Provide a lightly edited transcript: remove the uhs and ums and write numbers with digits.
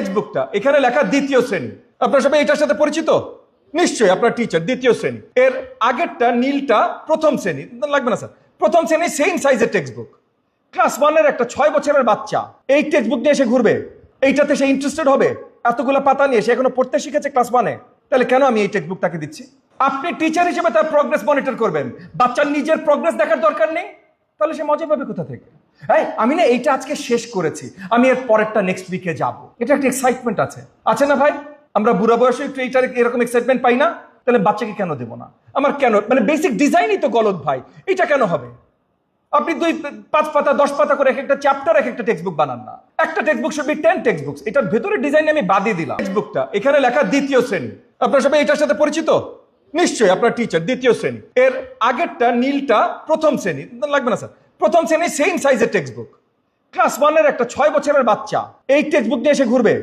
টেক্সটবুকটা এখানে লেখা দ্বিতীয় শ্রেণী। আপনারা সবাই এটার সাথে পরিচিত? নিশ্চয়ই, আপনার টিচার দ্বিতীয় শ্রেণী। এর আগেরটা নীলটা প্রথম শ্রেণী, লাগবে না স্যার। প্রথম শ্রেণী সেম সাইজের টেক্সটবুক। ক্লাস 1-এর একটা 6 বছরের বাচ্চা এই টেক্সটবুক নিয়ে এসে ঘুরবে, এইটাতে সে ইন্টারেস্টেড হবে? এতগুলো পাতা নিয়ে সে এখনো পড়তে শিখেছে ক্লাস 1-এ, তাহলে কেন আমি এই টেক্সটবুক তাকে দিচ্ছি? আপনি টিচার হিসেবে তার প্রোগ্রেস মনিটর করবেন, বাচ্চার নিজের প্রোগ্রেস দেখার দরকার নেই। তাহলে সে মজা পাবে কোথা থেকে? হ্যাঁ, আমি না এইটা আজকে শেষ করেছি, আমি এর পরেরটা নেক্সট উইকে যাব, এটা একটা এক্সাইটমেন্ট আছে না ভাই? আমরা বুড়া বয়সে একটু এইটার এরকম এক্সাইটমেন্ট পাই না? তাহলে বাচ্চাকে কেন দেবো না? আমার কেন, মানে বেসিক ডিজাইনই তো গলদ ভাই, এটা কেন হবে? আপনি 5 পাতা 10 পাতা করে একটা চ্যাপ্টার একটা টেক্সটবুক বানান না। একটা টেক্সটবুক শুড বি 10 টেক্সটবুকস। এটার ভেতরে ডিজাইন আমি বাদই দিলাম। টেক্সটবুকটা এখানে লেখা দ্বিতীয় শ্রেণী। আপনারা সবাই এটার সাথে পরিচিত? নিশ্চয়ই, আপনার টিচার দ্বিতীয় শ্রেণী। এর আগেরটা নীলটা প্রথম শ্রেণী, লাগবে না স্যার। প্রথম শ্রেণী সেম সাইজের টেক্সটবুক। ক্লাস 1-এর একটা 6 বছরের বাচ্চা এই টেক্সটবুক নিয়ে এসে ঘুরবে,